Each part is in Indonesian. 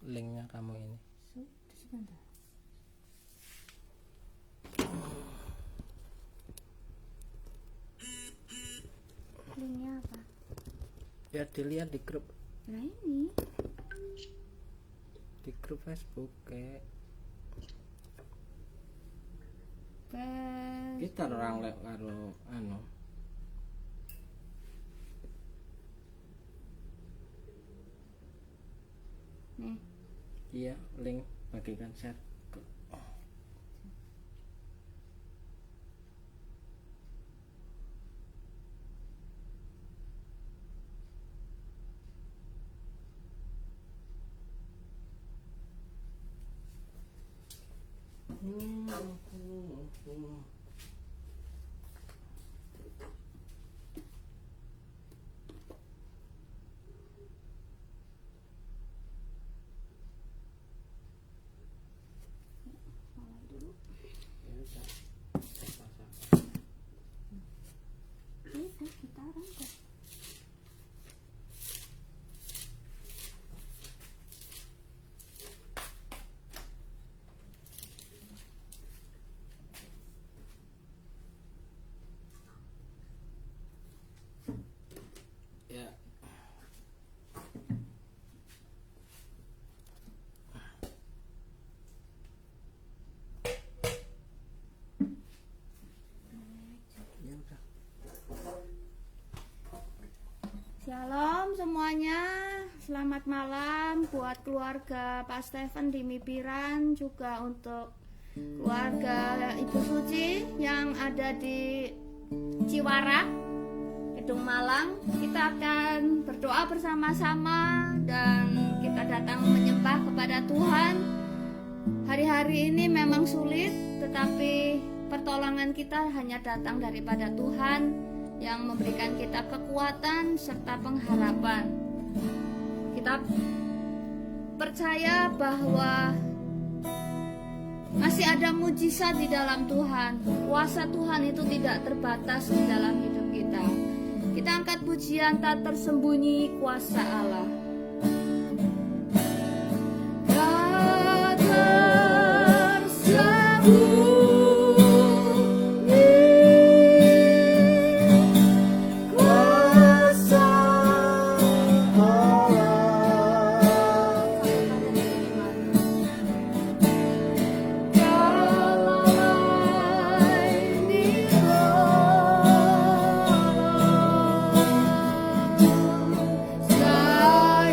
linknya kamu ini. Sebentar. Linknya apa? Ya dilihat di grup, Nah ini. di grup Facebook kayak kita orang lek karo anu. Nih. Iya, link bagikan share. Mulai dulu. Itu gitaran kok. Ya. Ya udah. Shalom semuanya, selamat malam buat keluarga Pak Stephen di Mipiran, juga untuk keluarga Ibu Suci yang ada di Ciwara, Kedung Malang. Kita akan berdoa bersama-sama dan kita datang menyembah kepada Tuhan. Hari-hari ini memang sulit, tetapi pertolongan kita hanya datang daripada Tuhan yang memberikan kita kekuatan serta pengharapan. Kita percaya bahwa masih ada mujizat di dalam Tuhan. Kuasa Tuhan itu tidak terbatas di dalam hidup kita. Kita angkat pujian tak tersembunyi kuasa Allah. Tak tersembunyi saya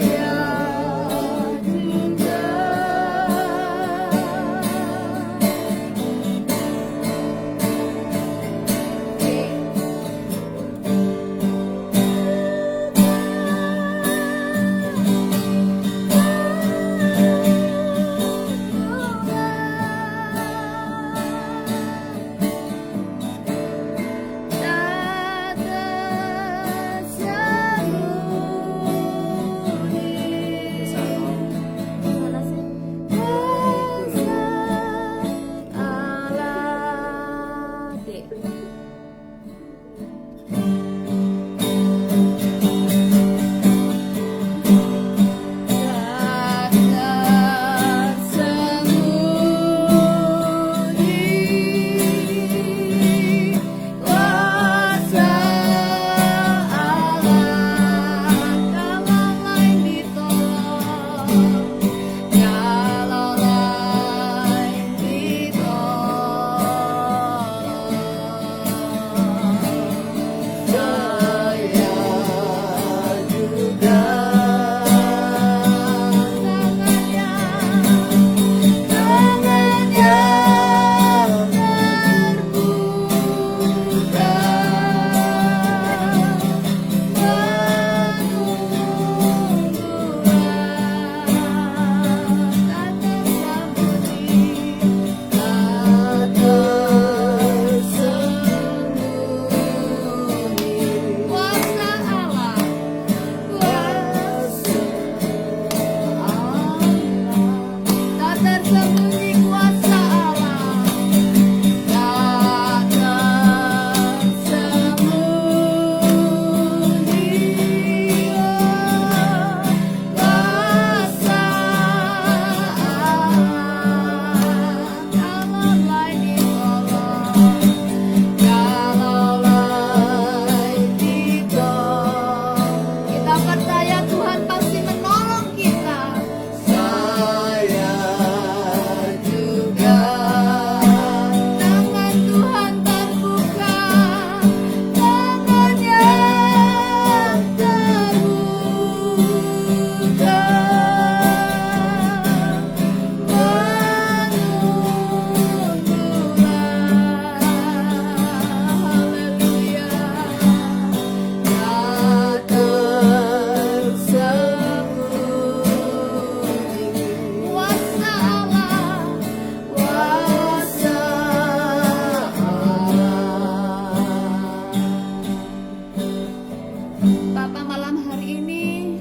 Bapa, malam hari ini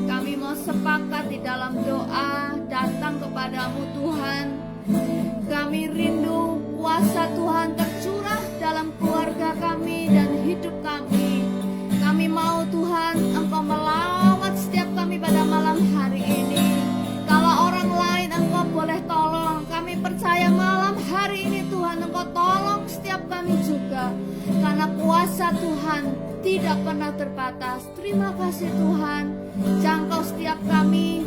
kami mau sepakat di dalam doa datang kepadamu Tuhan. Kami rindu kuasa Tuhan tercurah dalam keluarga kami dan hidup kami. Kami mau Tuhan Engkau melawat setiap kami pada malam hari ini. Kalau orang lain Engkau boleh tolong, kami percaya malam hari ini Tuhan Engkau tolong setiap kami juga. Karena kuasa Tuhan tidak pernah terbatas. Terima kasih Tuhan, jangkau setiap kami,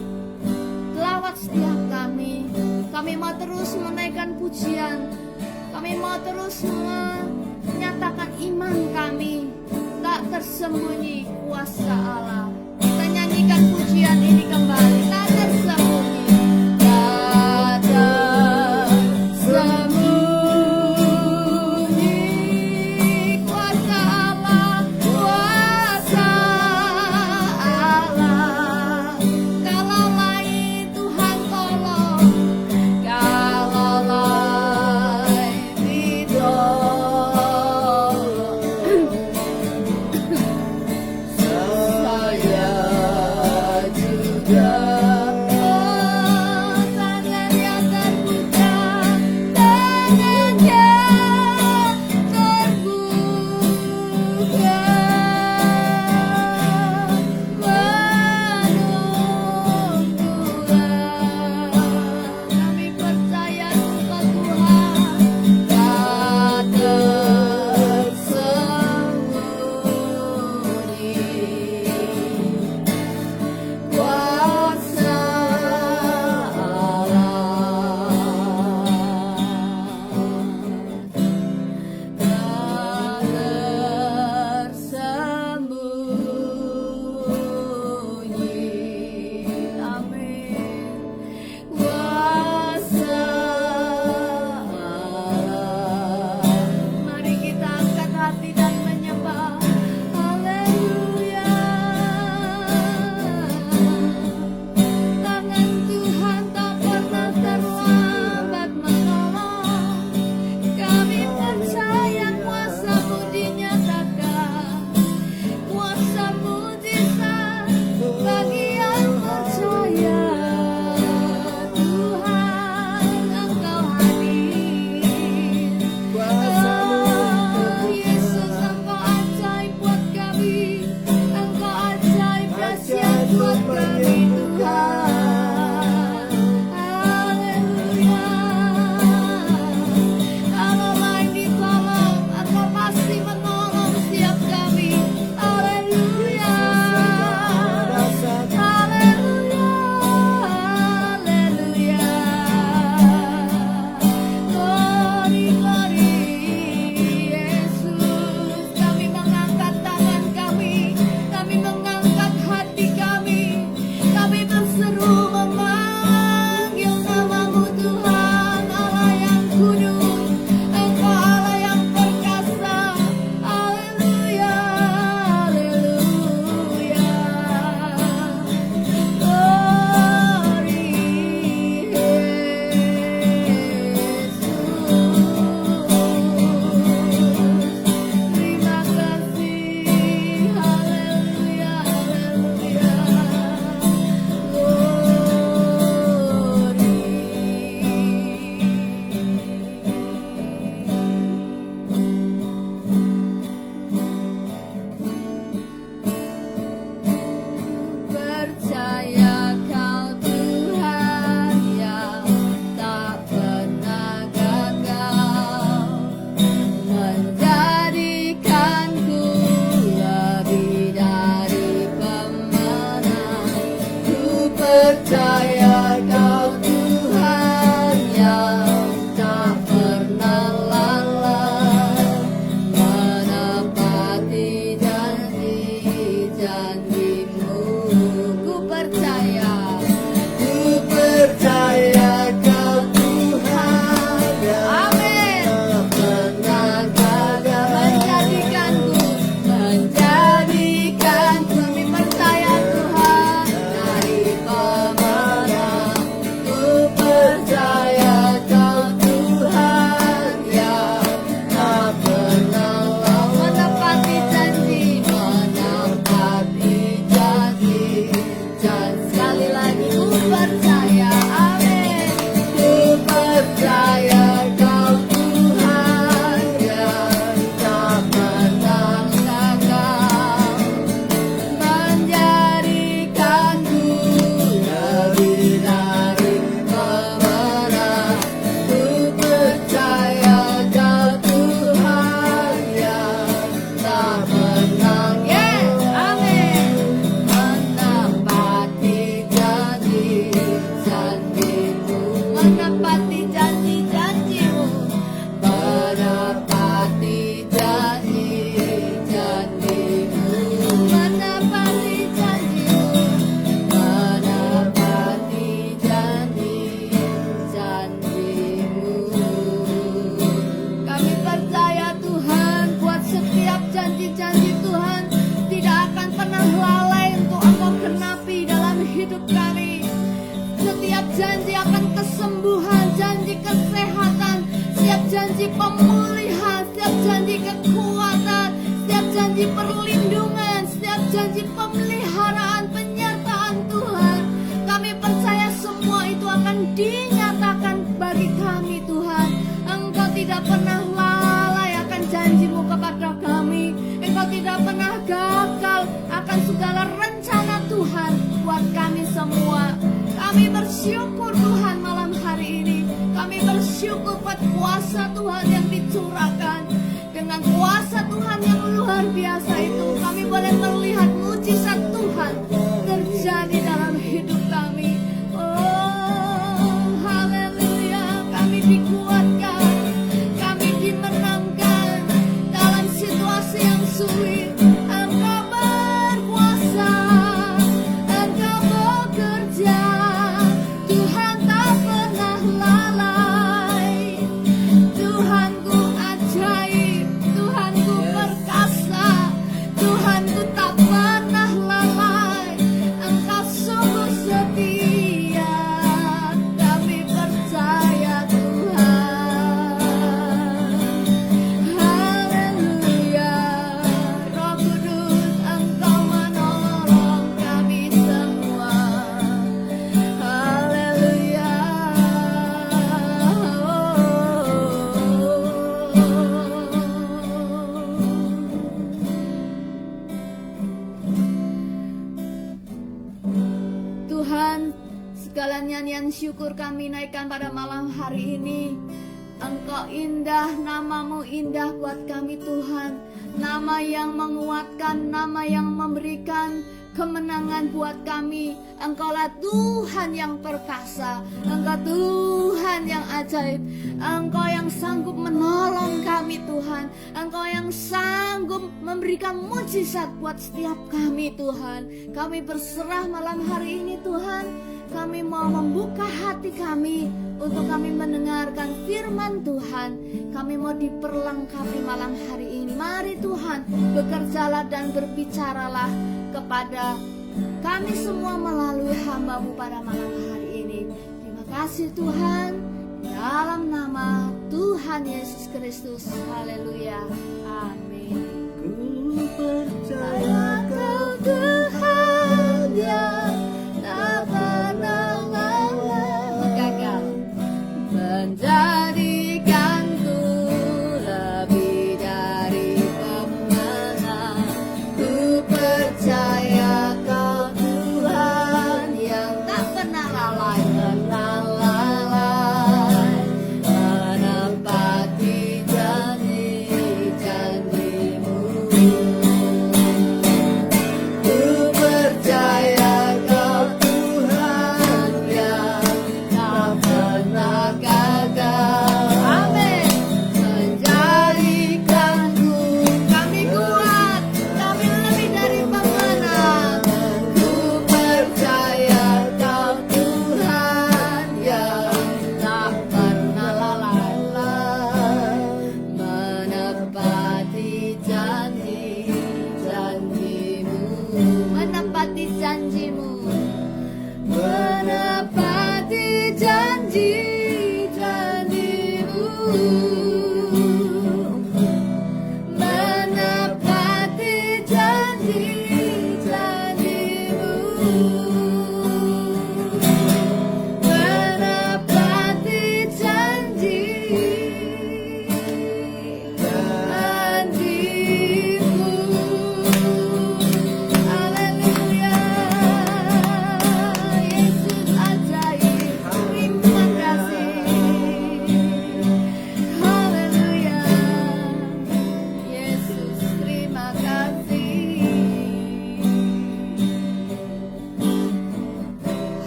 lawat setiap kami. Kami mau terus menaikkan pujian, kami mau terus menyatakan iman kami tak tersembunyi kuasa Allah. Kita nyanyikan pujian ini kembali. Tak tersembunyi, tak tersembunyi kuasa Allah, kuasa Allah. Kalau lain Tuhan tolong, kalau lain ditolong, saya juga janji akan kesembuhan, janji kesehatan, setiap janji pemulihan, setiap janji kekuatan, setiap janji perlindungan, setiap janji pemeliharaan, penyertaan Tuhan. Kami percaya semua itu akan dinyatakan bagi kami Tuhan. Engkau tidak pernah lalai akan janjimu kepada kami. Engkau tidak pernah gagal akan segala rencana Tuhan buat kami semua. Kami bersyukur Tuhan malam hari ini. Kami bersyukur buat kuasa Tuhan yang dicurahkan. Dengan kuasa Tuhan yang luar biasa itu, kami boleh melihat mujizat Tuhan terjadi dalam hidup kami. Oh, haleluya. Kami dikuatkan, kami dimenangkan dalam situasi yang sulit. Engkau berkuasa, Engkau bekerja. Tuhan tak pernah lalai. Tuhanku ajaib, Tuhanku perkasa, Tuhanku tak pernah lalai. Engkau sungguh setia, kami percaya Tuhan. Haleluya. Roh Kudus, Engkau menolong kami semua. Haleluya. Tuhan, segala nyanyian syukur kami naikkan pada malam hari ini. Engkau indah, namamu indah buat kami Tuhan. Nama yang menguatkan, nama yang memberikan kemenangan buat kami. Engkaulah Tuhan yang perkasa, Engkau Tuhan yang ajaib. Engkau yang sanggup menolong kami Tuhan. Engkau yang sanggup memberikan mujizat buat setiap kami Tuhan. Kami berserah malam hari ini Tuhan. Kami mau membuka hati kami untuk kami mendengarkan firman Tuhan. Kami mau diperlengkapi malam hari ini. Mari Tuhan, bekerjalah dan berbicaralah kepada kami semua melalui hamba-Mu pada malam hari ini. Terima kasih Tuhan, dalam nama Tuhan Yesus Kristus. Haleluya. Amin. Ku percaya Kau Tuhan yang tak pernah lalai, gagal menjadikanku lebih dari pemenang. Ku percaya Kau Tuhan yang tak pernah lalai, menepati janji-janji-Mu. Ku percaya Kau Tuhan yang tak pernah gagal. Amin. Menjadikanku, kami kuat, kami lebih dari pemenang. Ku percaya Kau Tuhan yang tak pernah lalai, menepati janji-janji-Mu. Menepati janji-Mu. Menepati janji-janji-Mu. Menepati janji-janji-Mu. Menepati janji-janji-Mu. Haleluya. Yesus ajaib, terima kasih. Haleluya. Yesus terima kasih.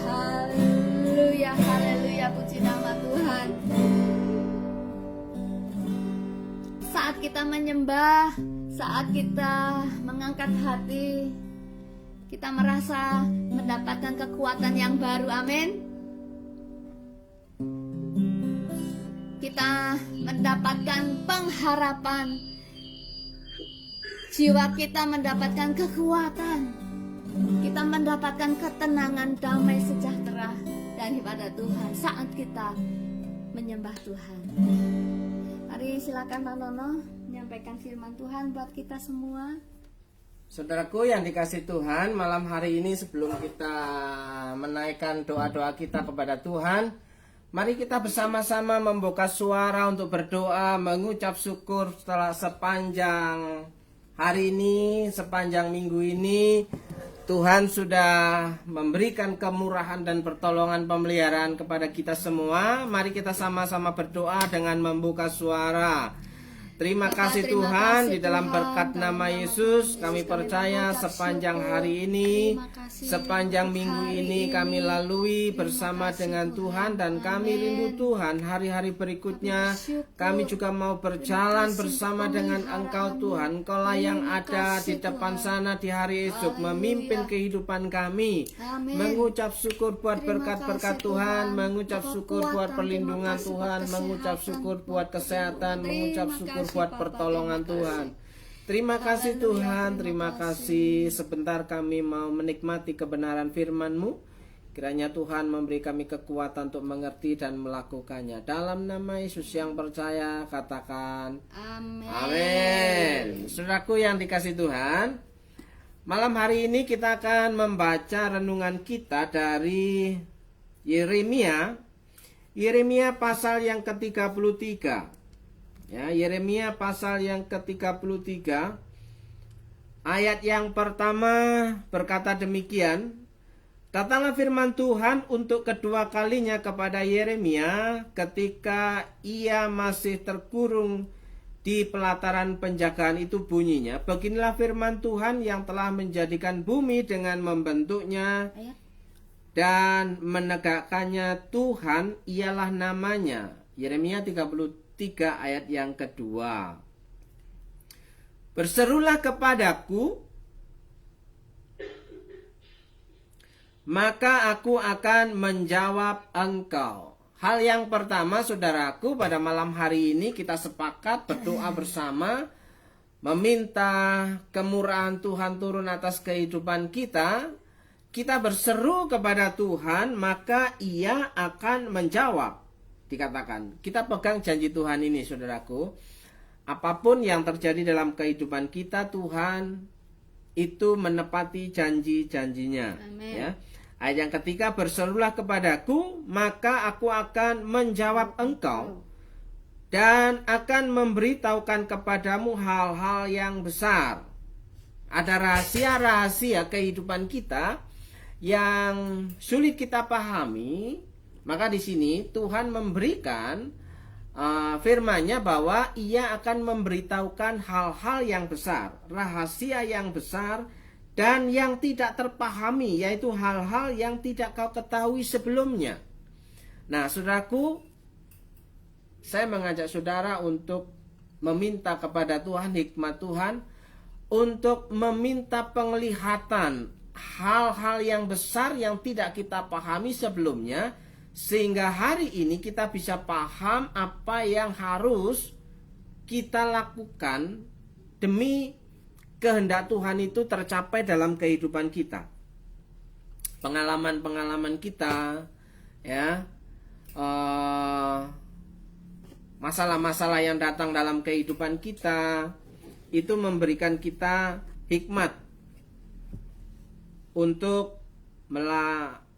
Haleluya, haleluya, puji nama Tuhan. Saat kita menyembah, saat kita mengangkat hati, kita merasa mendapatkan kekuatan yang baru. Amin. Kita mendapatkan pengharapan. Jiwa kita mendapatkan kekuatan. Kita mendapatkan ketenangan, damai sejahtera daripada Tuhan saat kita menyembah Tuhan. Mari silakan Pak Nono menyampaikan firman Tuhan buat kita semua. Saudaraku yang dikasih Tuhan, malam hari ini sebelum kita menaikkan doa-doa kita kepada Tuhan, mari kita bersama-sama membuka suara untuk berdoa, mengucap syukur setelah sepanjang hari ini, sepanjang minggu ini Tuhan sudah memberikan kemurahan dan pertolongan pemeliharaan kepada kita semua. Mari kita sama-sama berdoa dengan membuka suara. Terima kasih Tuhan, di dalam berkat nama Yesus kami percaya sepanjang hari ini, sepanjang minggu ini kami lalui bersama dengan Tuhan, dan kami rindu Tuhan hari-hari berikutnya. Kami juga mau berjalan bersama dengan Engkau Tuhan. Engkaulah yang ada di depan sana di hari esok memimpin kehidupan kami. Mengucap syukur buat berkat-berkat Tuhan, mengucap syukur buat perlindungan Tuhan, mengucap syukur buat kesehatan, mengucap syukur buat pertolongan Tuhan. Terima kasih Tuhan, terima kasih. Sebentar kami mau menikmati kebenaran firman-Mu. Kiranya Tuhan memberi kami kekuatan untuk mengerti dan melakukannya. Dalam nama Yesus yang percaya, katakan Amin. Amin. Saudaraku yang dikasih Tuhan, malam hari ini kita akan membaca renungan kita dari Yeremia pasal yang ke-33. Ya, Yeremia pasal yang ke-33 ayat yang pertama berkata demikian. Datanglah firman Tuhan untuk kedua kalinya kepada Yeremia ketika ia masih terkurung di pelataran penjagaan. Itu bunyinya, beginilah firman Tuhan yang telah menjadikan bumi dengan membentuknya dan menegakkannya Tuhan ialah namanya. Yeremia 33 ayat yang kedua. Berserulah kepadaku, maka aku akan menjawab engkau. Hal yang pertama saudaraku, pada malam hari ini kita sepakat berdoa bersama, meminta kemurahan Tuhan turun atas kehidupan kita. Kita berseru kepada Tuhan, maka Ia akan menjawab. Dikatakan, kita pegang janji Tuhan ini saudaraku. Apapun yang terjadi dalam kehidupan kita, Tuhan itu menepati janji-janjinya. Ya. Ayat yang ketiga, berserulah kepadaku, maka aku akan menjawab engkau dan akan memberitahukan kepadamu hal-hal yang besar. Ada rahasia-rahasia kehidupan kita yang sulit kita pahami. Maka di sini Tuhan memberikan firman-Nya bahwa Ia akan memberitahukan hal-hal yang besar, rahasia yang besar dan yang tidak terpahami, yaitu hal-hal yang tidak kau ketahui sebelumnya. Nah, saudaraku, saya mengajak saudara untuk meminta kepada Tuhan, hikmat Tuhan, untuk meminta penglihatan hal-hal yang besar yang tidak kita pahami sebelumnya, sehingga hari ini kita bisa paham apa yang harus kita lakukan demi kehendak Tuhan itu tercapai dalam kehidupan kita. Pengalaman-pengalaman kita, ya, masalah-masalah yang datang dalam kehidupan kita itu memberikan kita hikmat untuk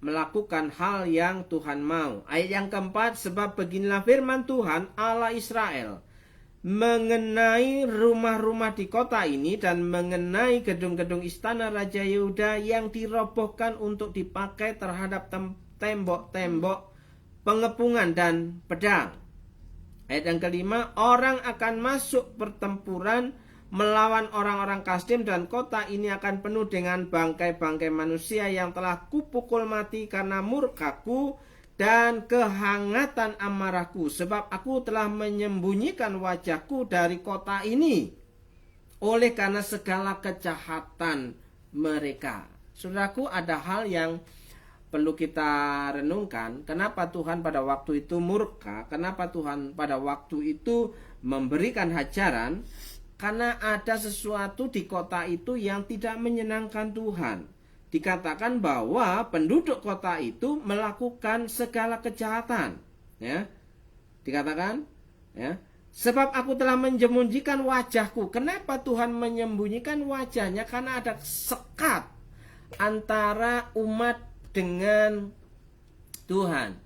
melakukan hal yang Tuhan mau. Ayat yang keempat, sebab beginilah firman Tuhan Allah Israel mengenai rumah-rumah di kota ini dan mengenai gedung-gedung istana Raja Yehuda yang dirobohkan untuk dipakai terhadap tembok-tembok pengepungan dan pedang. Ayat yang kelima, orang akan masuk pertempuran melawan orang-orang Kasdim dan kota ini akan penuh dengan bangkai-bangkai manusia yang telah kupukul mati karena murkaku dan kehangatan amarahku, sebab aku telah menyembunyikan wajahku dari kota ini oleh karena segala kejahatan mereka. Saudaraku, ada hal yang perlu kita renungkan. Kenapa Tuhan pada waktu itu murka? Kenapa Tuhan pada waktu itu memberikan hajaran? Karena ada sesuatu di kota itu yang tidak menyenangkan Tuhan. dikatakan bahwa penduduk kota itu melakukan segala kejahatan, ya. Dikatakan, ya, sebab aku telah menyembunyikan wajahku. Kenapa Tuhan menyembunyikan wajahnya? Karena ada sekat antara umat dengan Tuhan.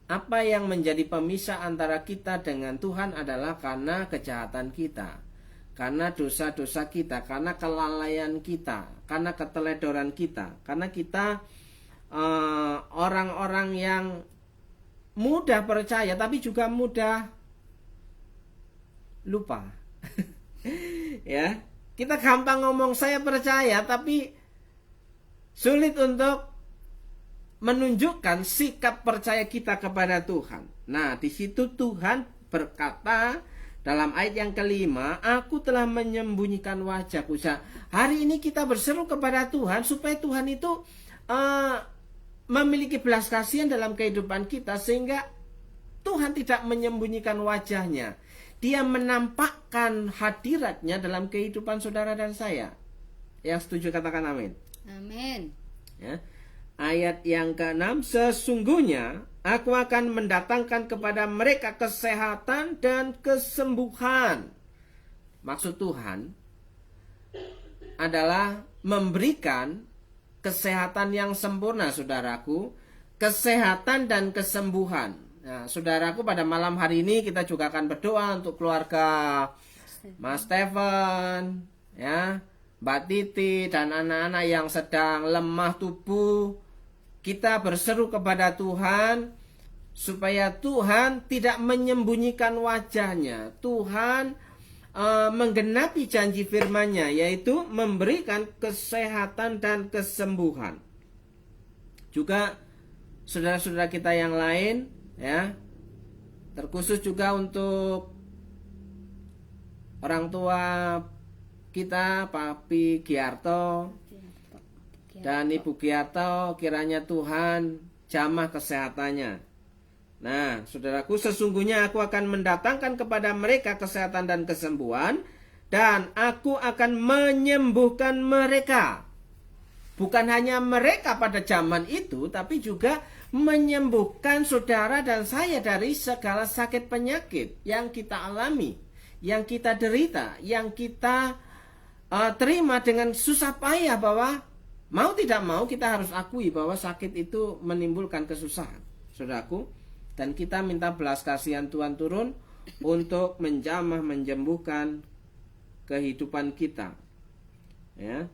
Apa yang menjadi pemisah antara kita dengan Tuhan adalah karena kejahatan kita, karena dosa-dosa kita, karena kelalaian kita, karena keteledoran kita, karena kita orang-orang yang mudah percaya tapi juga mudah lupa. Ya, kita gampang ngomong saya percaya tapi sulit untuk menunjukkan sikap percaya kita kepada Tuhan. Nah, di situ Tuhan berkata dalam ayat yang kelima, aku telah menyembunyikan wajahku. Hari ini kita berseru kepada Tuhan supaya Tuhan itu memiliki belas kasihan dalam kehidupan kita, sehingga Tuhan tidak menyembunyikan wajahnya. Dia menampakkan hadiratnya dalam kehidupan saudara dan saya. Yang setuju katakan amin. Amin. Ya. Ayat yang ke-6, sesungguhnya aku akan mendatangkan kepada mereka kesehatan dan kesembuhan. Maksud Tuhan adalah memberikan kesehatan yang sempurna, saudaraku, kesehatan dan kesembuhan. Nah, saudaraku, pada malam hari ini kita juga akan berdoa untuk keluarga Mas Stephen, ya, Mbak Titi dan anak-anak yang sedang lemah tubuh. Kita berseru kepada Tuhan supaya Tuhan tidak menyembunyikan wajahnya. Tuhan menggenapi janji firman-Nya, yaitu memberikan kesehatan dan kesembuhan. Juga saudara-saudara kita yang lain, ya, terkhusus juga untuk orang tua kita, Papi Giarto dan Ibu Giarto, kiranya Tuhan jamah kesehatannya. Nah, saudaraku, sesungguhnya aku akan mendatangkan kepada mereka kesehatan dan kesembuhan, dan aku akan menyembuhkan mereka. Bukan hanya mereka pada zaman itu, tapi juga menyembuhkan saudara dan saya dari segala sakit penyakit yang kita alami, yang kita derita, yang kita terima dengan susah payah, bahwa mau tidak mau kita harus akui bahwa sakit itu menimbulkan kesusahan, saudaraku. Dan kita minta belas kasihan Tuhan turun untuk menjamah, menyembuhkan kehidupan kita, ya.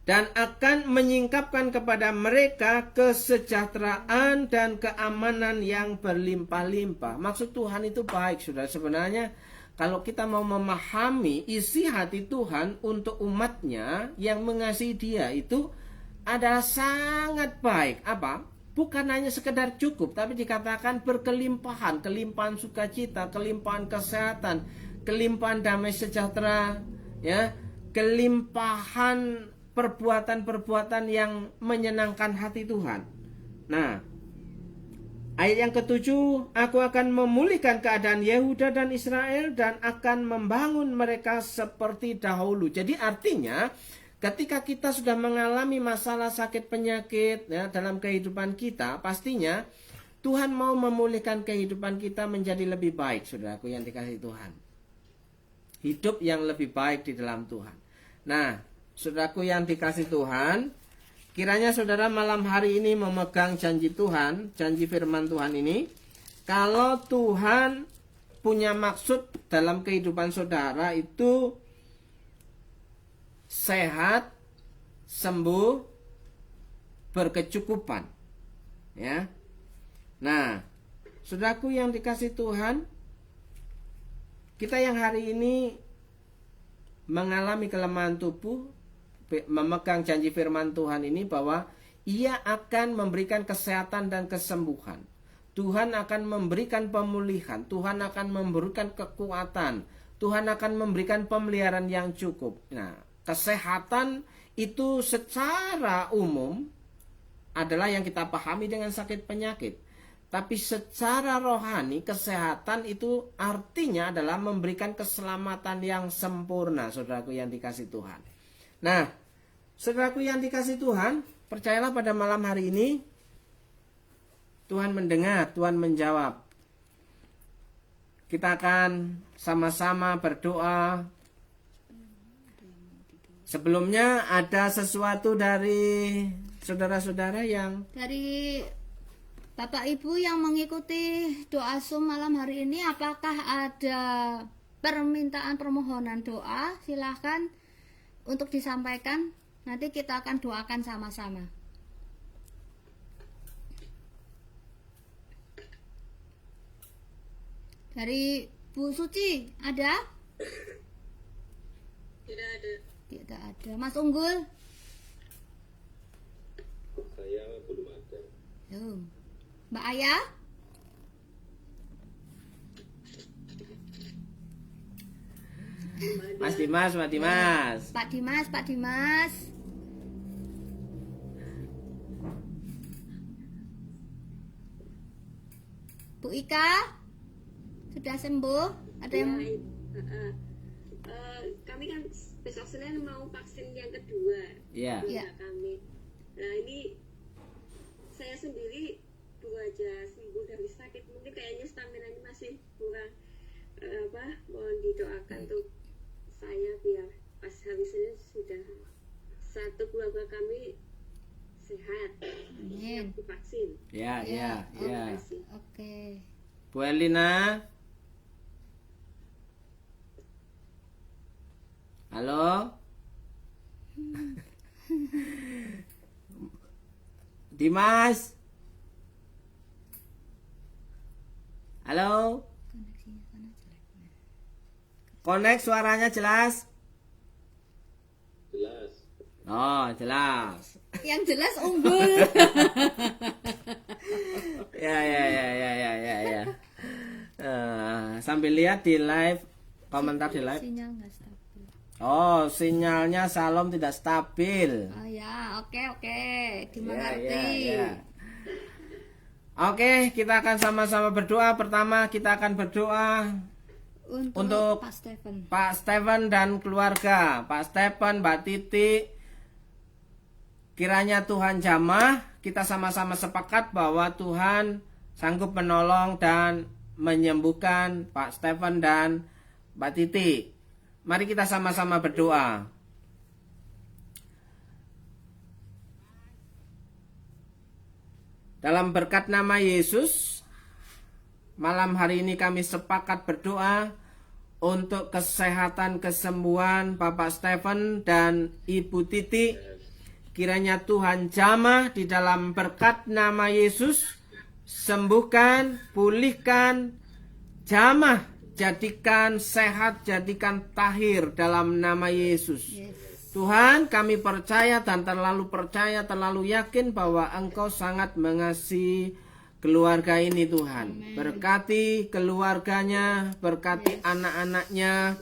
Dan akan menyingkapkan kepada mereka kesejahteraan dan keamanan yang berlimpah-limpah. Maksud Tuhan itu baik, saudara. Sebenarnya kalau kita mau memahami isi hati Tuhan untuk umatnya yang mengasihi Dia, itu adalah sangat baik. Apa? Bukan hanya sekedar cukup, tapi dikatakan berkelimpahan, kelimpahan sukacita, kelimpahan kesehatan, kelimpahan damai sejahtera, ya, kelimpahan perbuatan-perbuatan yang menyenangkan hati Tuhan. Nah, ayat yang ke-7, aku akan memulihkan keadaan Yehuda dan Israel dan akan membangun mereka seperti dahulu. Jadi artinya ketika kita sudah mengalami masalah sakit penyakit, ya, dalam kehidupan kita, pastinya Tuhan mau memulihkan kehidupan kita menjadi lebih baik, saudaraku yang dikasihi Tuhan. Hidup yang lebih baik di dalam Tuhan. Nah, saudaraku yang dikasihi Tuhan, kiranya saudara malam hari ini memegang janji Tuhan, janji firman Tuhan ini. Kalau Tuhan punya maksud dalam kehidupan saudara itu sehat, sembuh, berkecukupan, ya. Nah, saudaraku yang dikasihi Tuhan, kita yang hari ini mengalami kelemahan tubuh, memegang janji firman Tuhan ini bahwa Ia akan memberikan kesehatan dan kesembuhan. Tuhan akan memberikan pemulihan, Tuhan akan memberikan kekuatan, Tuhan akan memberikan pemeliharaan yang cukup. Nah, kesehatan itu secara umum adalah yang kita pahami dengan sakit penyakit. Tapi secara rohani, kesehatan itu artinya adalah memberikan keselamatan yang sempurna, saudaraku yang dikasihi Tuhan. Nah, Saudaraku yang dikasih Tuhan, percayalah pada malam hari ini Tuhan mendengar, Tuhan menjawab. Kita akan sama-sama berdoa. Sebelumnya ada sesuatu dari saudara-saudara yang Dari Bapak Ibu yang mengikuti doa Zoom malam hari ini, apakah ada permintaan permohonan doa? Silahkan untuk disampaikan. Nanti kita akan doakan sama-sama. Dari Bu Suci, ada? Tidak ada. Tidak ada. Mas Unggul? Saya belum ada. Belum. Mbak Ayah? Mas Dimas, Pak Dimas. Pak Dimas, Pak Dimas. Bu Ika? Sudah sembuh? Ada yang Kami kan besok Senin mau vaksin yang kedua. Iya. Iya. Kami. Nah ini saya sendiri baru aja sembuh dari sakit. Mungkin kayaknya stamina ini masih kurang. Mohon didoakan untuk saya biar pas hari Senin sudah satu keluarga kami sehat. Amin. Divaksin. Ya, ya, ya. Oke. Bu Elina. Halo. Dimas. Halo. Konek suaranya jelas? Jelas. Oh, jelas. Yang jelas Unggul. Ya. Sambil lihat di live, komentar di live. Sinyal nggak stabil. Oh, sinyalnya Salom tidak stabil. Oh ya, oke. Dimengerti. Ya. Oke, kita akan sama-sama berdoa. Pertama, kita akan berdoa untuk Pak Stephen. Pak Stephen dan keluarga. Pak Stephen, Mbak Titi, kiranya Tuhan jamah. Kita sama-sama sepakat bahwa Tuhan sanggup menolong dan menyembuhkan Pak Stephen dan Mbak Titi. Mari kita sama-sama berdoa. Dalam berkat nama Yesus, malam hari ini kami sepakat berdoa untuk kesehatan kesembuhan Bapak Stephen dan Ibu Titi. Kiranya Tuhan jamah di dalam berkat nama Yesus, sembuhkan, pulihkan, jamah, jadikan sehat, jadikan tahir dalam nama Yesus. Tuhan, kami percaya dan terlalu percaya, terlalu yakin bahwa Engkau sangat mengasihi keluarga ini Tuhan. Berkati keluarganya, berkati anak-anaknya,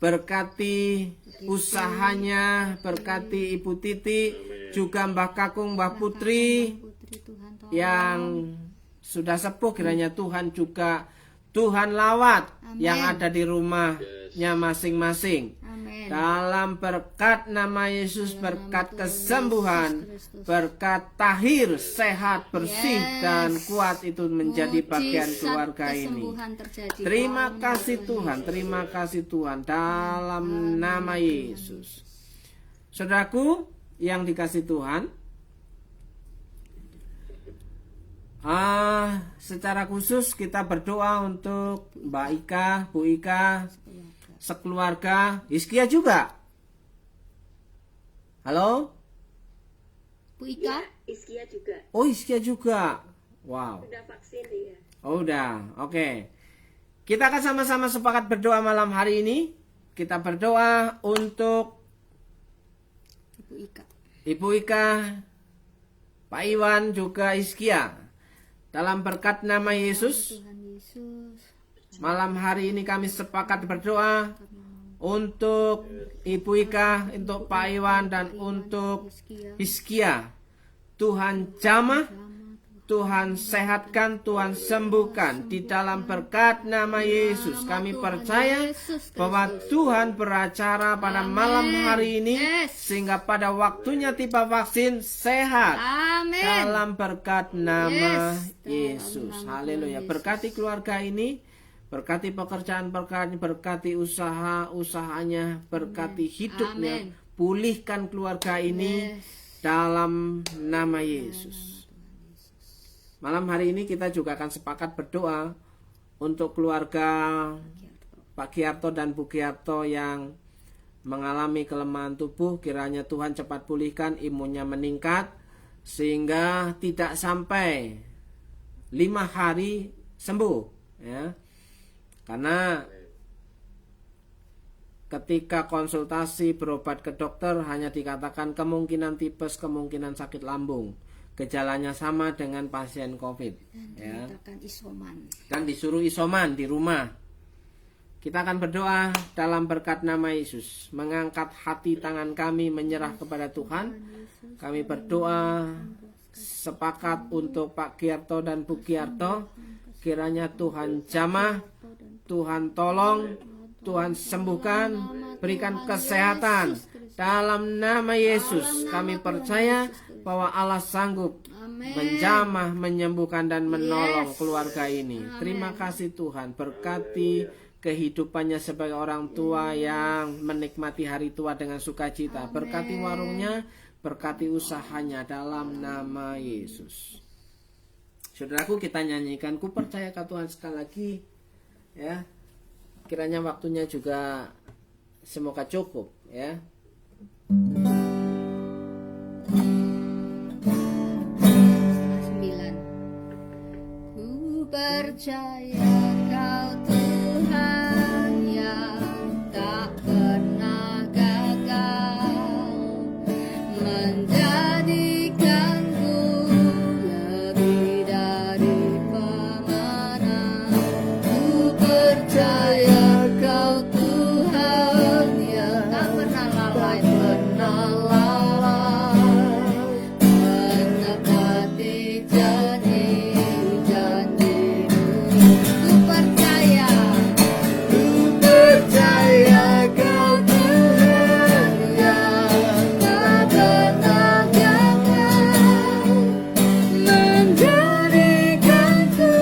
berkati usahanya, berkati Ibu Titi, juga Mbah Kakung, Mbah Putri Tuhan tolong. yang sudah sepuh. Kiranya Tuhan juga Tuhan lawat yang ada di rumahnya masing-masing. Amin. Dalam berkat nama Yesus, berkat kesembuhan, berkat tahir, sehat, bersih, dan kuat itu menjadi bagian keluarga ini. Kesembuhan terjadi. Terima kasih Tuhan, terima kasih Tuhan, dalam nama Yesus. Saudaraku yang dikasih Tuhan, secara khusus kita berdoa untuk Mbak Ika, Bu Ika, sekeluarga. Hiskia juga. Halo? Bu Ika? Iskia juga Oh, Hiskia juga. Wow. sudah vaksin ya. Oh, udah. Oke. Kita akan sama-sama sepakat berdoa malam hari ini. Kita berdoa untuk Ibu Ika. Ibu Ika, Pak Iwan, juga Hiskia. Dalam berkat nama Yesus, Tuhan Yesus. malam hari ini kami sepakat berdoa untuk Ibu Ika, untuk Pak Iwan, dan untuk Hiskia. Tuhan jamah, Tuhan sehatkan, Tuhan sembuhkan. Di dalam berkat nama Yesus, kami percaya bahwa Tuhan beracara pada malam hari ini, sehingga pada waktunya tiba vaksin sehat. Amin. Dalam berkat nama Yes, dalam Yesus. nama Haleluya. Yesus. Berkati keluarga ini, berkati pekerjaan-pekerjaan, berkati usahanya, berkati hidupnya. Amin. Pulihkan keluarga ini dalam nama Yesus. Malam hari ini kita juga akan sepakat berdoa untuk keluarga Pak Giarto dan Bu Giarto yang mengalami kelemahan tubuh. Kiranya Tuhan cepat pulihkan, imunnya meningkat, sehingga tidak sampai 5 hari sembuh, ya. Karena ketika konsultasi berobat ke dokter hanya dikatakan kemungkinan tipes, kemungkinan sakit lambung. Gejalanya sama dengan pasien COVID, ya. Katakan isoman. Dan disuruh isoman di rumah. Kita akan berdoa dalam berkat nama Yesus. Mengangkat hati tangan kami menyerah kepada Tuhan. Kami berdoa sepakat untuk Pak Giarto dan Bu Giarto. Kiranya Tuhan jamah, Tuhan tolong, Tuhan sembuhkan, berikan kesehatan. Dalam nama Yesus kami percaya bahwa Allah sanggup menjamah, menyembuhkan dan menolong keluarga ini. Terima kasih Tuhan, berkati kehidupannya sebagai orang tua yang menikmati hari tua dengan sukacita. Berkati warungnya, berkati usahanya dalam nama Yesus. Saudaraku, kita nyanyikan Ku Percaya ke Tuhan sekali lagi, ya. Kiranya waktunya juga semoga cukup, ya. Ku percaya Kau Tuhan yang tak pernah gagal, menjadikanku lebih dari pemenang. Ku percaya Kau Tuhan yang tak pernah lalai, menepati janji-janji-Mu. Ku percaya Kau Tuhan yang tak pernah gagal, menjadikanku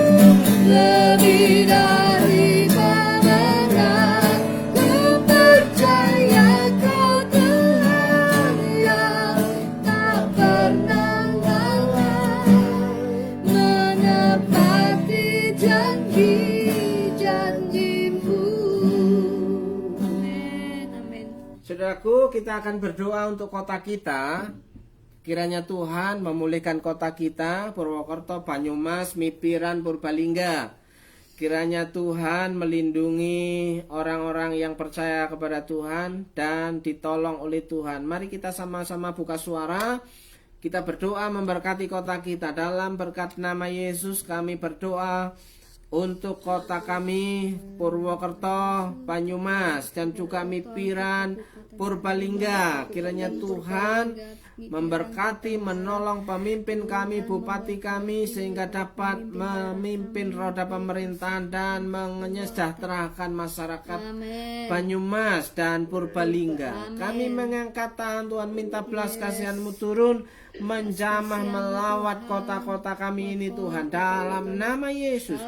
lebih dari pemenang. Ku percaya Kau Tuhan yang tak pernah lalai, menepati janji-janji-Mu. Amin, amin. Saudaraku, kita akan berdoa untuk kota kita. Kiranya Tuhan memulihkan kota kita, Purwokerto, Banyumas, Mipiran, Purbalingga. Kiranya Tuhan melindungi orang-orang yang percaya kepada Tuhan dan ditolong oleh Tuhan. Mari kita sama-sama buka suara. Kita berdoa memberkati kota kita. Dalam berkat nama Yesus kami berdoa untuk kota kami, Purwokerto, Banyumas, dan juga Mipiran, Purbalingga. Kiranya Tuhan memberkati, menolong pemimpin kami, bupati kami, sehingga dapat memimpin roda pemerintahan dan menyejahterakan masyarakat Amin. Banyumas dan Purbalingga. Kami mengangkat tangan Tuhan, minta belas kasihan-Mu turun, menjamah melawat kota-kota kami ini Tuhan. Dalam nama Yesus,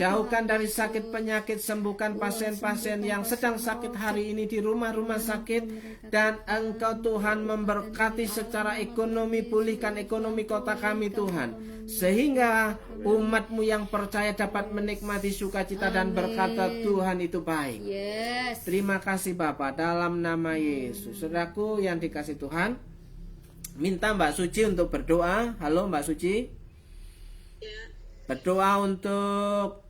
jauhkan dari sakit penyakit, sembuhkan pasien-pasien yang sedang sakit hari ini di rumah-rumah sakit. Dan Engkau Tuhan memberkati secara ekonomi, pulihkan ekonomi kota kami Tuhan, sehingga umat-Mu yang percaya dapat menikmati sukacita dan berkata Tuhan itu baik. Yes. Terima kasih Bapa, dalam nama Yesus. Saudaraku yang dikasih Tuhan, minta Mbak Suci untuk berdoa. Halo Mbak Suci. Ya, Berdoa untuk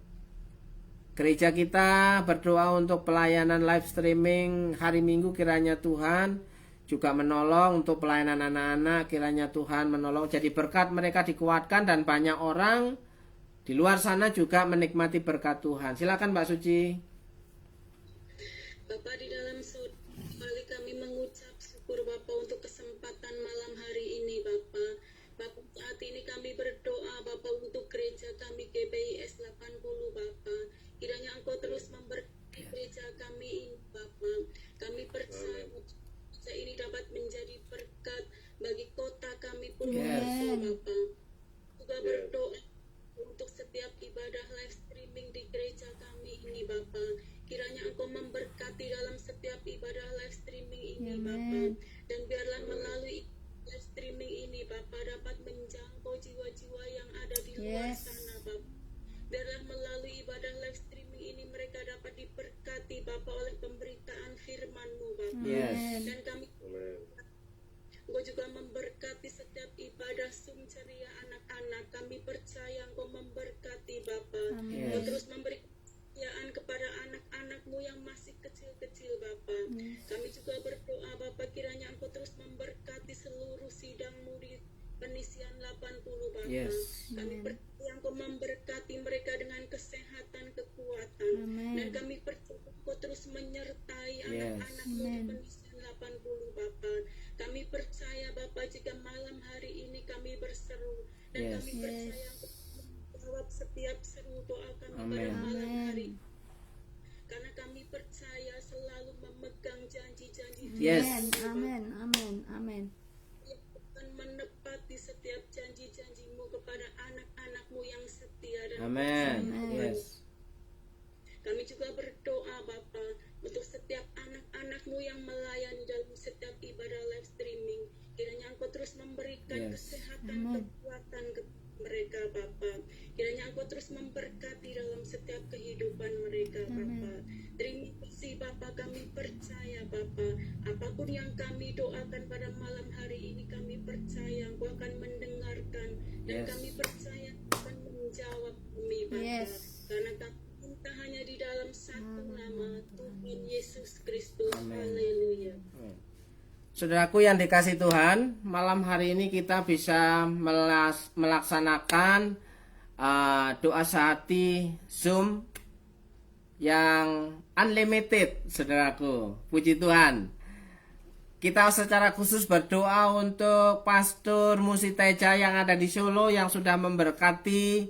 gereja kita, berdoa untuk pelayanan live streaming hari Minggu. Kiranya Tuhan juga menolong untuk pelayanan anak-anak. Kiranya Tuhan menolong, jadi berkat mereka dikuatkan dan banyak orang di luar sana juga menikmati berkat Tuhan. Silakan Mbak Suci. Bapak, di dalam kali kami mengucap syukur Bapak untuk kesempatan malam hari ini Bapak. Bapak, saat ini kami berdoa Bapak Engkau juga memberkati setiap ibadah Zoom ceria anak-anak. Kami percaya Engkau memberkati Bapa. Engkau terus memberi kepercayaan kepada anak-anak-Mu yang masih kecil-kecil Bapa. Kami juga berdoa Bapa, kiranya Engkau terus memberkati seluruh sidang-Mu di Penisian 80 Bapa. Kami percaya Engkau memberkati mereka dengan kesehatan, kekuatan. Dan kami percaya Engkau terus menyertai anak-anak-Mu di Penisian 80 Bapa. Kami percaya Bapa, jika malam hari ini kami berseru dan kami percaya Engkau menjawab setiap seru doa kami pada malam hari. Karena kami percaya selalu memegang janji-janji Amin. yang akan menepati setiap janji-janji-Mu kepada anak-anak-Mu yang setia dan Kami juga berdoa Bapa untuk setiap anak-anak-Mu yang melayani dalam setiap ibadah live streaming. Kiranya Engkau terus memberikan kesehatan, kekuatan kepada mereka Bapa. Kiranya Engkau terus memberkati dalam setiap kehidupan mereka Bapa. Terima kasih Bapa, kami percaya Bapa, apapun yang kami doakan pada malam hari ini, kami percaya Engkau akan mendengarkan dan kami percaya Engkau akan menjawab kami Bapa. Karena kami minta hanya di dalam satu nama, Tuhan Yesus Kristus. Haleluya. Saudaraku yang dikasih Tuhan, malam hari ini kita bisa melaksanakan doa sehati Zoom yang unlimited, saudaraku. Puji Tuhan. Kita secara khusus berdoa untuk Pastor Musi Teja yang ada di Solo, yang sudah memberkati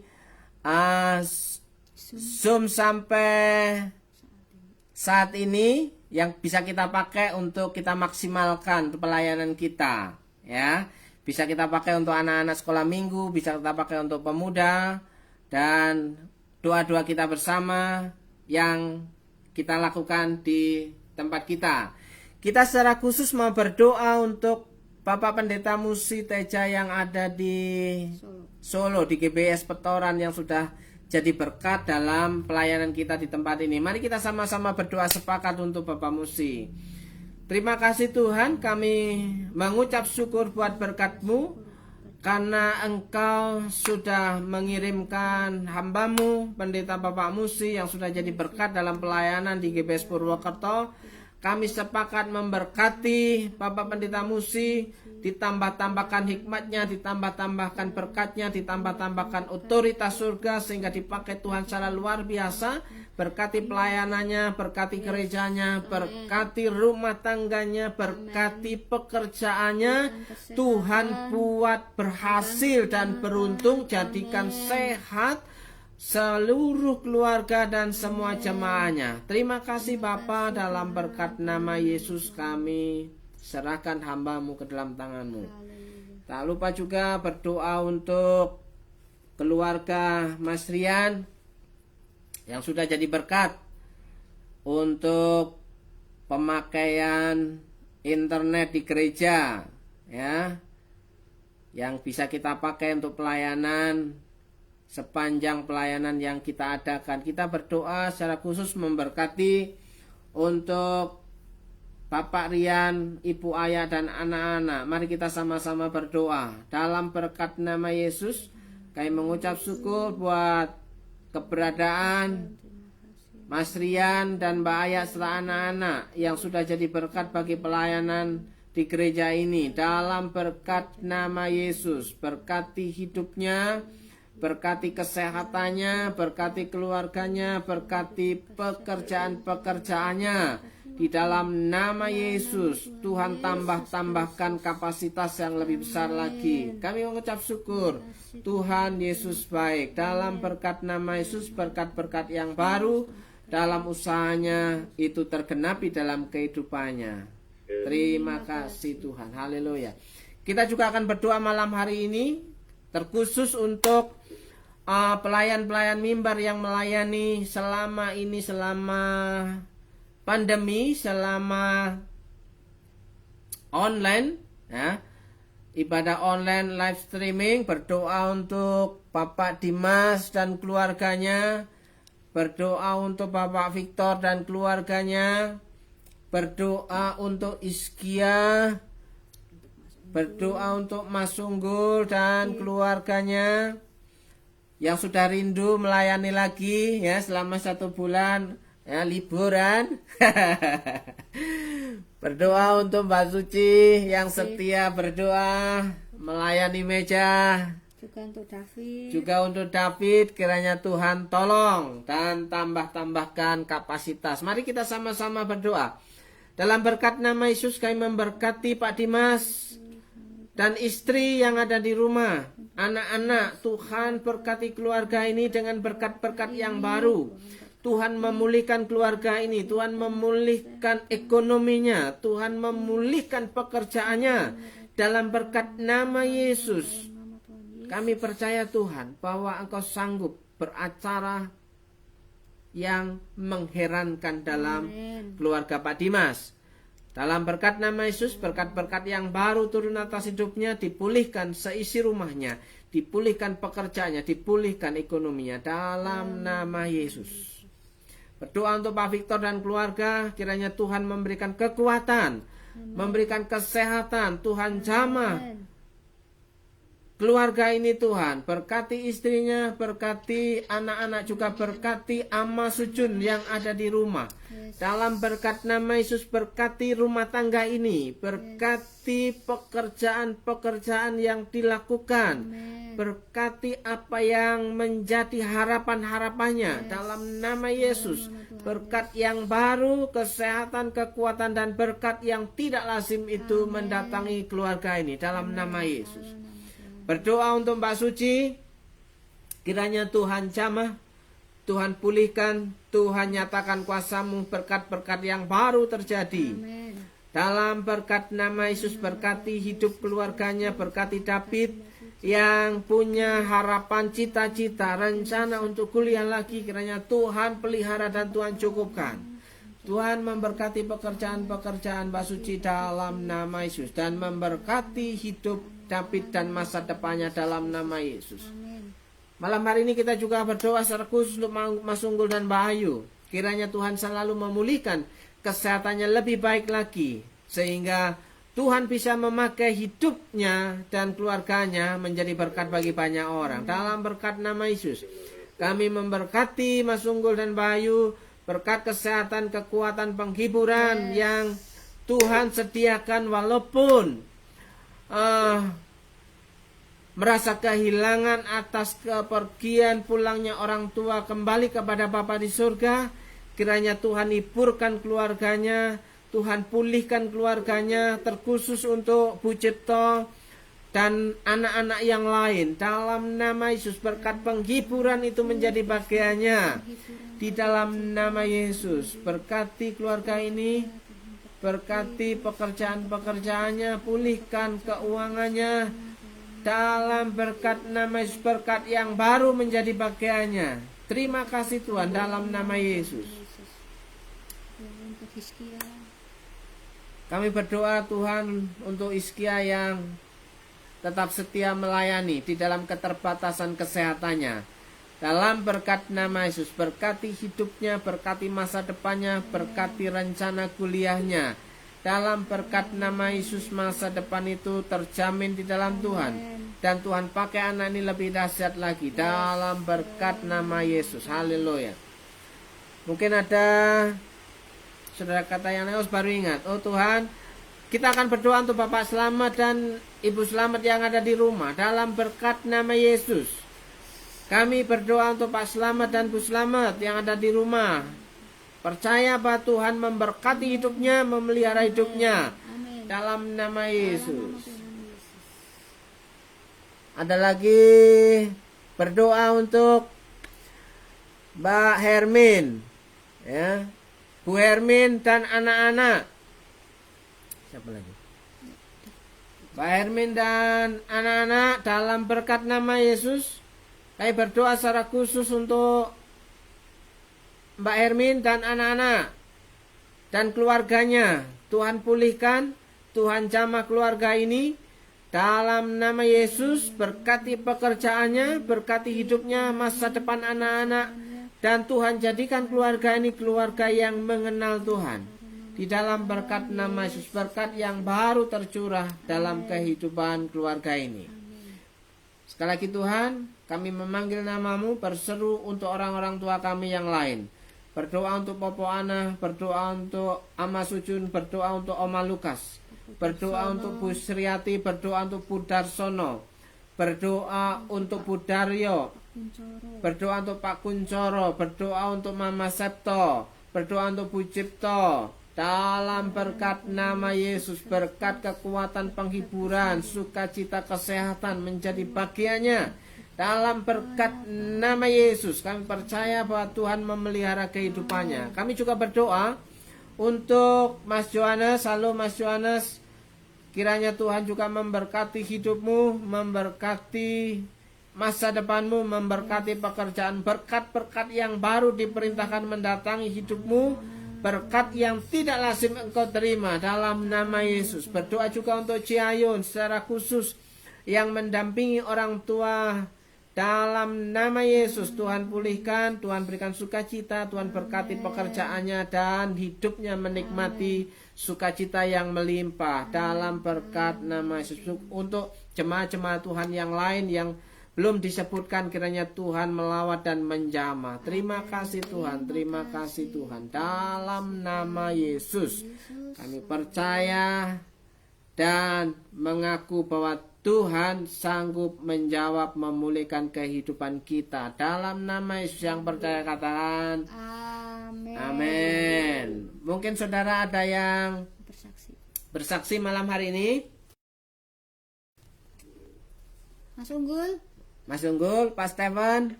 Zoom sampai saat ini, yang bisa kita pakai untuk kita maksimalkan untuk pelayanan kita, ya. Bisa kita pakai untuk anak-anak sekolah minggu, bisa kita pakai untuk pemuda, dan doa-doa kita bersama yang kita lakukan di tempat kita. Kita secara khusus mau berdoa untuk Bapak Pendeta Musi Teja yang ada di Solo, di GBS Petoran, yang sudah jadi berkat dalam pelayanan kita di tempat ini. Mari kita sama-sama berdoa sepakat untuk Bapak Musi. Terima kasih Tuhan, kami mengucap syukur buat berkat-Mu, karena Engkau sudah mengirimkan hamba-Mu, Pendeta Bapak Musi, yang sudah jadi berkat dalam pelayanan di GBS Purwokerto. Kami sepakat memberkati Bapak Pendeta Musi, ditambah-tambahkan hikmatnya, ditambah-tambahkan berkatnya, ditambah-tambahkan otoritas surga, sehingga dipakai Tuhan secara luar biasa. Berkati pelayanannya, berkati gerejanya, berkati rumah tangganya, berkati pekerjaannya. Tuhan buat berhasil dan beruntung, jadikan sehat seluruh keluarga dan semua jemaahnya. Terima kasih Bapa, dalam berkat nama Yesus kami serahkan hamba-Mu ke dalam tangan-Mu. Tak lupa juga berdoa untuk keluarga Mas Rian yang sudah jadi berkat untuk pemakaian internet di gereja, ya, yang bisa kita pakai untuk pelayanan sepanjang pelayanan yang kita adakan. Kita berdoa secara khusus memberkati untuk Bapak Rian, Ibu Ayah dan anak-anak. Mari kita sama-sama berdoa. Dalam berkat nama Yesus, kami mengucap syukur buat keberadaan Mas Rian dan Mbak Ayah serta anak-anak yang sudah jadi berkat bagi pelayanan di gereja ini. Dalam berkat nama Yesus, berkati hidupnya, berkati kesehatannya, berkati keluarganya, berkati pekerjaan-pekerjaannya. Di dalam nama Yesus, Tuhan tambahkan kapasitas yang lebih besar lagi. Kami mengucap syukur, Tuhan Yesus baik. Dalam berkat nama Yesus, berkat-berkat yang baru dalam usahanya itu tergenapi dalam kehidupannya. Terima kasih Tuhan. Haleluya. Kita juga akan berdoa malam hari ini terkhusus untuk pelayan-pelayan mimbar yang melayani selama pandemi, selama online, ya, ibadah online live streaming. Berdoa untuk Bapak Dimas dan keluarganya, berdoa untuk Bapak Victor dan keluarganya, berdoa untuk Iskia, Berdoa untuk Mas Sunggul dan keluarganya yang sudah rindu melayani lagi ya selama 1 bulan ya liburan. Berdoa untuk Mbak Suci yang setia berdoa melayani meja. Juga untuk David. Juga untuk David, kiranya Tuhan tolong dan tambahkan kapasitas. Mari kita sama-sama berdoa. Dalam berkat nama Yesus kami memberkati Pak Dimas dan istri yang ada di rumah. Anak-anak, Tuhan berkati keluarga ini dengan berkat-berkat yang baru. Tuhan memulihkan keluarga ini. Tuhan memulihkan ekonominya. Tuhan memulihkan pekerjaannya. Dalam berkat nama Yesus. Kami percaya Tuhan bahwa Engkau sanggup beracara yang mengherankan dalam keluarga Pak Dimas. Dalam berkat nama Yesus, berkat-berkat yang baru turun atas hidupnya, dipulihkan seisi rumahnya, dipulihkan pekerjaannya, dipulihkan ekonominya dalam nama Yesus. Berdoa untuk Pak Victor dan keluarga, kiranya Tuhan memberikan kekuatan, memberikan kesehatan, Tuhan jamah keluarga ini Tuhan, berkati istrinya, berkati anak-anak, juga berkati Ama Sujun yang ada di rumah. Dalam berkat nama Yesus, berkati rumah tangga ini, berkati pekerjaan-pekerjaan yang dilakukan, berkati apa yang menjadi harapan-harapannya. Dalam nama Yesus, berkat yang baru, kesehatan, kekuatan, dan berkat yang tidak lazim itu mendatangi keluarga ini. Dalam nama Yesus. Berdoa untuk Mbak Suci, kiranya Tuhan jamah, Tuhan pulihkan, Tuhan nyatakan kuasa-Mu, berkat-berkat yang baru terjadi. Amin. Dalam berkat nama Yesus, berkati hidup keluarganya, berkati David yang punya harapan, cita-cita, rencana untuk kuliah lagi, kiranya Tuhan pelihara dan Tuhan cukupkan. Tuhan memberkati pekerjaan-pekerjaan Mbak Suci dalam nama Yesus, dan memberkati hidup David dan masa depannya dalam nama Yesus. Amin. Malam hari ini kita juga berdoa secara khusus untuk Mas Unggul dan Mbak Ayu. Kiranya Tuhan selalu memulihkan kesehatannya lebih baik lagi, sehingga Tuhan bisa memakai hidupnya dan keluarganya menjadi berkat bagi banyak orang. Dalam berkat nama Yesus, kami memberkati Mas Unggul dan Mbak Ayu, berkat kesehatan, kekuatan, penghiburan yang Tuhan sediakan walaupun merasa kehilangan atas kepergian pulangnya orang tua kembali kepada Bapa di surga. Kiranya Tuhan hiburkan keluarganya, Tuhan pulihkan keluarganya, terkhusus untuk Bu Cipto dan anak-anak yang lain. Dalam nama Yesus, berkat penghiburan itu menjadi bagiannya. Di dalam nama Yesus, berkati keluarga ini, berkati pekerjaan-pekerjaannya, pulihkan keuangannya. Dalam berkat nama Yesus, berkat yang baru menjadi bagiannya. Terima kasih Tuhan dalam nama Yesus. Untuk Hizkia. Kami berdoa Tuhan untuk Hizkia yang tetap setia melayani di dalam keterbatasan kesehatannya. Dalam berkat nama Yesus, berkati hidupnya, berkati masa depannya, berkati rencana kuliahnya. Dalam berkat nama Yesus, masa depan itu terjamin di dalam Tuhan. Dan Tuhan pakai anak ini lebih dahsyat lagi. Dalam berkat nama Yesus. Haleluya. Mungkin ada saudara kata yang lain baru ingat. Oh Tuhan, kita akan berdoa untuk Bapak Selamat dan Ibu Selamat yang ada di rumah. Dalam berkat nama Yesus, kami berdoa untuk Pak Selamat dan Bu Selamat yang ada di rumah. Percaya bahwa Tuhan memberkati hidupnya, memelihara hidupnya. Amin. Dalam nama Yesus. Ada lagi berdoa untuk Mbak Hermin, ya, Bu Hermin dan anak-anak. Siapa lagi? Mbak Hermin dan anak-anak, dalam berkat nama Yesus, kami berdoa secara khusus untuk Mbak Hermin dan anak-anak dan keluarganya. Tuhan pulihkan, Tuhan jamah keluarga ini. Dalam nama Yesus, berkati pekerjaannya, berkati hidupnya, masa depan anak-anak. Dan Tuhan jadikan keluarga ini keluarga yang mengenal Tuhan. di dalam berkat nama Yesus, berkat yang baru tercurah dalam kehidupan keluarga ini. Sekali lagi Tuhan, kami memanggil namamu, berseru untuk orang-orang tua kami yang lain. Berdoa untuk Popo Ana, berdoa untuk Ama Sujun, berdoa untuk Oma Lukas, berdoa untuk Bu Sriati, berdoa untuk Bu Darsono, berdoa untuk Bu Daryo, berdoa untuk Pak Kuncoro, berdoa untuk Mama Septo, berdoa untuk Bu Cipto. Dalam berkat nama Yesus, berkat kekuatan penghiburan, sukacita kesehatan menjadi bagiannya. Dalam berkat nama Yesus, kami percaya bahwa Tuhan memelihara kehidupannya. Kami juga berdoa untuk Mas Johannes. Halo Mas Johannes, kiranya Tuhan juga memberkati hidupmu, memberkati masa depanmu, memberkati pekerjaan, berkat-berkat yang baru diperintahkan mendatangi hidupmu, berkat yang tidak lazim engkau terima dalam nama Yesus. Berdoa juga untuk Ciayun secara khusus yang mendampingi orang tua dalam nama Yesus. Tuhan pulihkan, Tuhan berikan sukacita, Tuhan berkati pekerjaannya dan hidupnya menikmati sukacita yang melimpah dalam berkat nama Yesus. Untuk jemaat-jemaat Tuhan yang lain yang belum disebutkan, kiranya Tuhan melawat dan menjamah. Terima kasih Tuhan, terima kasih Tuhan. Dalam nama Yesus kami percaya dan mengaku bahwa Tuhan sanggup menjawab, memulihkan kehidupan kita. Dalam nama Yesus yang percaya katakan Amin. amin. Mungkin saudara ada yang bersaksi malam hari ini. Mas Unggul. Mas Unggul, Pak Stephen.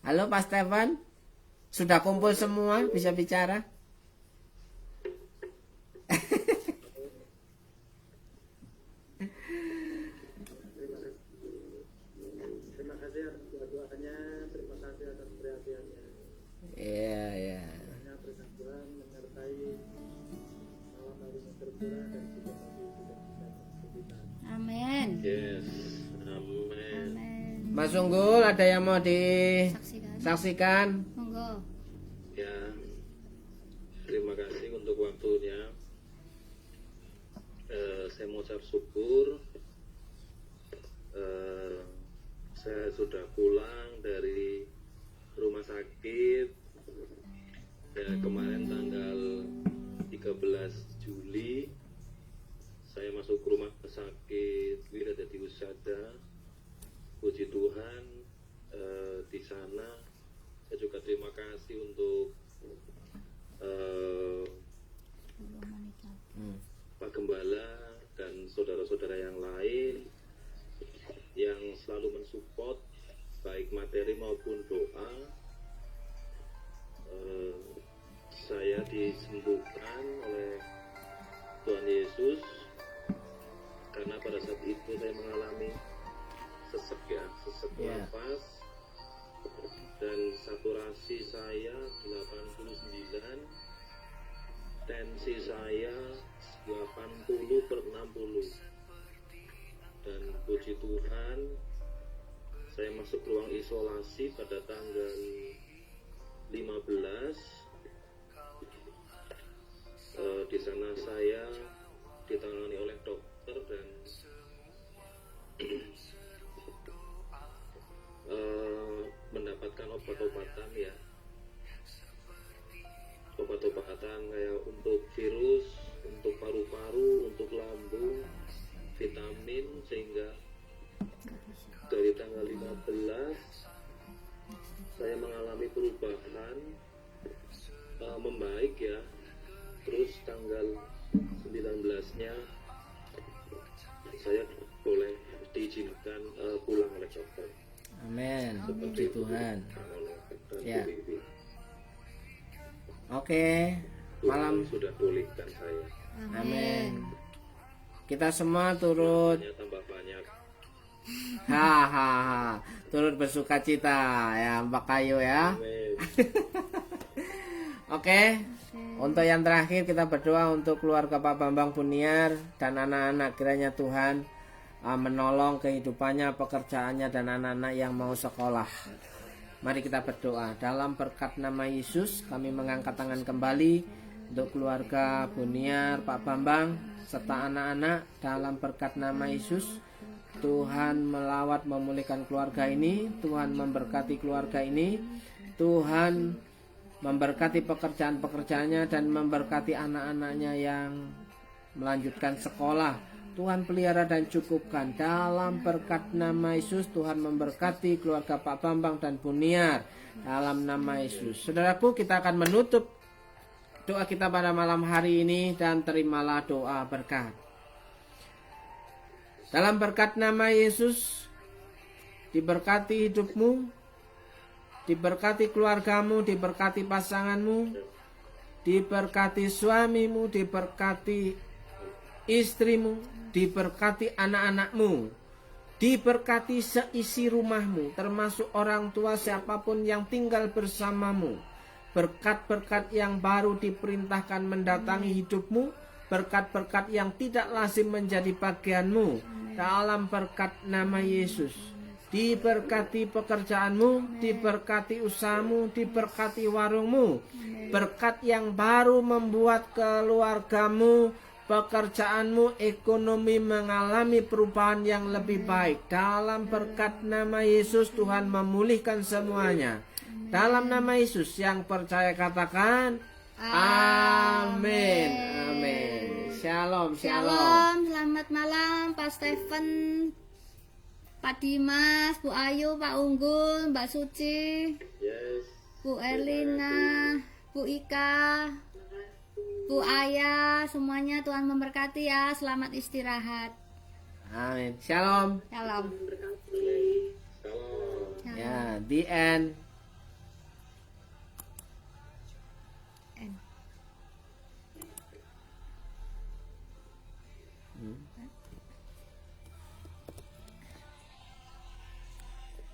Halo Pak Stephen. Sudah kumpul semua, bisa bicara? Terima kasih atas doa-doanya, terima kasih atas perhatiannya. Iya, iya. Hanya berkat Tuhan menyertai malam hari ini tercurah dan juga bagi kita. Amin. Yes, amin. Amin. Mas Unggul, ada yang mau disaksikan? Monggo. Ya, terima kasih untuk waktunya. Saya mau ucap syukur. Saya sudah pulang dari rumah sakit. Ya, kemarin tanggal 13 Juli saya masuk ke rumah sakit Wiradati Husada. Puji Tuhan, di sana saya juga terima kasih untuk Pak Gembala dan saudara-saudara yang lain yang selalu mensupport baik materi maupun doa. Saya disembuhkan oleh Tuhan Yesus karena pada saat itu saya mengalami sesak nafas dan saturasi saya 89, tensi saya 80/60, dan puji Tuhan saya masuk ruang isolasi pada tanggal 15. Di sana saya ditangani oleh dokter dan mendapatkan obat-obatan ya, obat-obatan kayak untuk virus, untuk paru-paru, untuk lambung, vitamin, sehingga dari tanggal 15 saya mengalami perubahan, membaik ya. Terus tanggal 19-nya saya boleh diizinkan pulang oleh dokter. Amin. Puji Seperti Tuhan. Dan Ya. Bu Vivi. Oke, malam. Tuhan sudah pulihkan saya. Amin. Kita semua turut Hanya tambah banyak. hahaha, turut bersukacita ya Mbak Kayu ya. Amin. Oke. Untuk yang terakhir kita berdoa untuk keluarga Pak Bambang Buniar dan anak-anak, kiranya Tuhan menolong kehidupannya, pekerjaannya, dan anak-anak yang mau sekolah. Mari kita berdoa. Dalam berkat nama Yesus kami mengangkat tangan kembali untuk keluarga Buniar, Pak Bambang, serta anak-anak dalam berkat nama Yesus. Tuhan melawat memulihkan keluarga ini, Tuhan memberkati keluarga ini, Tuhan memberkati pekerjaan-pekerjaannya dan memberkati anak-anaknya yang melanjutkan sekolah. Tuhan pelihara dan cukupkan dalam berkat nama Yesus. Tuhan memberkati keluarga Pak Bambang dan Buniar dalam nama Yesus. Saudaraku, kita akan menutup doa kita pada malam hari ini dan terimalah doa berkat. Dalam berkat nama Yesus, diberkati hidupmu, diberkati keluargamu, diberkati pasanganmu, diberkati suamimu, diberkati istrimu, diberkati anak-anakmu, diberkati seisi rumahmu, termasuk orang tua siapapun yang tinggal bersamamu. Berkat-berkat yang baru diperintahkan mendatangi hidupmu, berkat-berkat yang tidak lazim menjadi bagianmu dalam berkat nama Yesus. Diberkati pekerjaanmu, diberkati usahamu, diberkati warungmu. Berkat yang baru membuat keluargamu, pekerjaanmu, ekonomi mengalami perubahan yang lebih baik. Dalam berkat nama Yesus, Tuhan memulihkan semuanya. Dalam nama Yesus, yang percaya katakan amin. Amin. Shalom, shalom. Shalom, selamat malam Pak Stephen, Pak Dimas, Bu Ayu, Pak Unggul, Mbak Suci, Yes. Bu Erlina, Bu Ika, Bu Aya, semuanya Tuhan memberkati ya. Selamat istirahat. Amin. Shalom. Shalom. Shalom. Ya, the end.